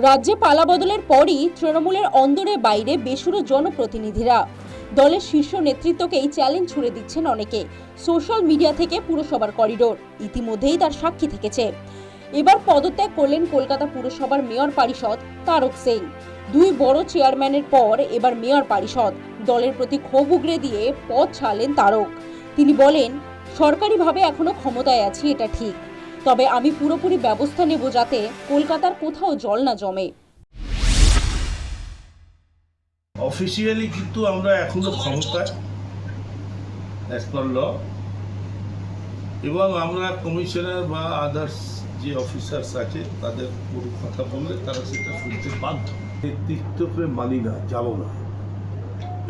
রাজ্যে পালাবদলের পরই তৃণমূলের অন্দরে বাইরে বেসুরো জনপ্রতিনিধিরা দলের শীর্ষ নেতৃত্বকেই চ্যালেঞ্জ ছুড়ে দিচ্ছেন অনেকে। সোশ্যাল মিডিয়া থেকে পুরসভার করিডোর ইতিমধ্যেই তার সাক্ষী থেকেছে। এবার পদত্যাগ করলেন কলকাতা পুরসভার মেয়র পারিষদ তারক সিং। দুই বড় চেয়ারম্যানের পর এবার মেয়র পারিষদ দলের প্রতি ক্ষোভ উগরে দিয়ে পদ ছাড়লেন তারক। তিনি বলেন, সরকারিভাবে এখনো ক্ষমতায় আছি, এটা ঠিক, তবে আমি পুরোপুরি ব্যবস্থা নেব যাতে কলকাতার কোথাও জল না জমে। অফিসিয়ালি কিন্তু আমরা এখনো ক্ষমতায় অ্যাজ পার ল, এবং আমরা কমিশনার বা আদার্স যে অফিসার্স আছে তাদের পুরো কথা বললে তারা সেটা শুনতে বাধ্য। নেতৃত্বকে মানি না, যাব না,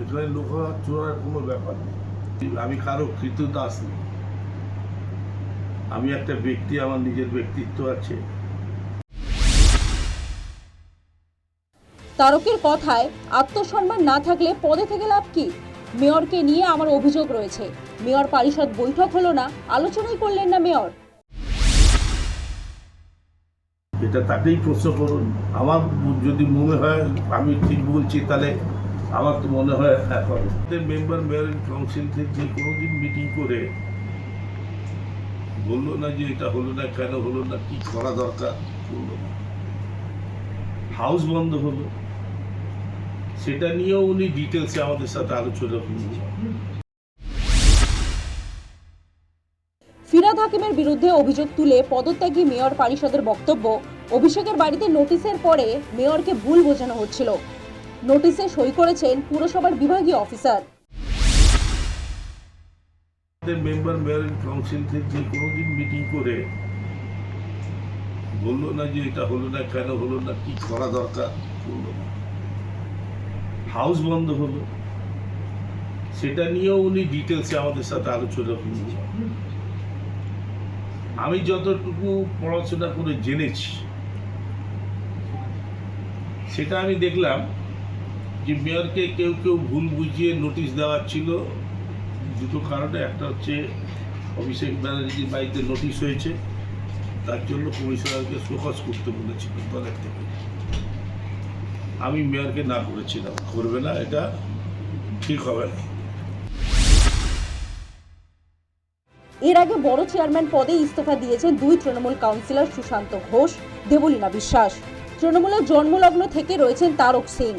এখানে লোকা চোরার কোনো ব্যাপার নেই। আমি কারো কৃতদাস নেই, আমি একটা ব্যক্তি, আমার নিজের ব্যক্তিত্ব আছে। তারকের কথায়, আত্মসম্মান না থাকলে পদে থেকে লাভ কি? মেয়রকে নিয়ে আমার অভিযোগ রয়েছে। মেয়র পরিষদ বৈঠক হলো না, আলোচনাই করলেন না মেয়র। এটা তাকেই প্রশ্ন করুন। আমার যদি মনে হয় আমি ঠিক বলছি, তাহলে আমার তো মনে হয় মেম্বার মেয়র কাউন্সিল থেকে কোনোদিন মিটিং করে বললো না যে এটা হলো না, কেন হলো না, কি করা দরকার, বললো না। হাউস বন্ধ হলো, সেটা নিয়েও উনি ডিটেলসে আমাদের সাথে আলোচনা করলেন। ফিরহাদ হাকিমের বিরুদ্ধে অভিযোগ তুলে পদত্যাগী মেয়র পরিষদের বক্তব্য, অভিষেকের বাড়িতে নোটিশের পরে মেয়রকে ভুল বোঝানো হচ্ছিল। নোটিশে সই করেছেন পুরসভার বিভাগীয় অফিসার। মেম্বার মেয়র কাউন্সিল থেকে কোনোদিন মিটিং করে বললো না যে এটা হলো না, কেন হলো না, কি করা দরকার, বললো না। হাউস বন্ধ হলো, সেটা নিয়েও উনি ডিটেলসে আমাদের সাথে আলোচনা করলেন। আমি যতটুকু পড়াশোনা করে জেনেছি সেটা আমি দেখলাম যে মেয়রকে কেউ কেউ ভুল বুঝিয়ে নোটিশ দেওয়া ছিল দুটো কারণে। একটা হচ্ছে অভিষেক ব্যানার্জির বাড়িতে নোটিশ হয়েছে, তার জন্য কমিশনারকে শোকজ করতে বলেছিল দলের থেকে। আমি মেয়রকে না করেছিলাম, করবে না, এটা ঠিক হবে না। এর আগে বড় চেয়ারম্যান পদে ইস্তফা দিয়েছেন দুই তৃণমূল কাউন্সিলর সুশান্ত ঘোষ, দেবলীনা বিশ্বাস। তৃণমূলের জন্মলগ্ন থেকে রয়েছেন তারক সিং।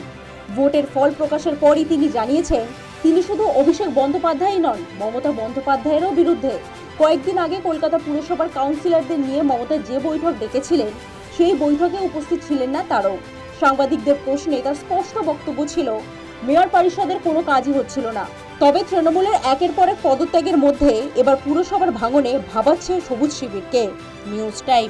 ভোটের ফল প্রকাশের পরই তিনি জানিয়েছেন, তিনি শুধু অভিষেক বন্দ্যোপাধ্যায় নন, মমতা বন্দ্যোপাধ্যায়েরও বিরুদ্ধে। কয়েকদিন আগে কলকাতা পুরসভার কাউন্সিলরদের নিয়ে মমতা যে বৈঠক ডেকেছিলেন, সেই বৈঠকে উপস্থিত ছিলেন না তারক। সাংবাদিকদের প্রশ্নে তার স্পষ্ট বক্তব্য ছিল, মেয়র পরিষদের কোনো কাজই হচ্ছিল না। তবে তৃণমূলের একের পর এক পদত্যাগের মধ্যে এবার পুরসভার ভাঙনে ভাবাচ্ছে সবুজ শিবিরকে। News time.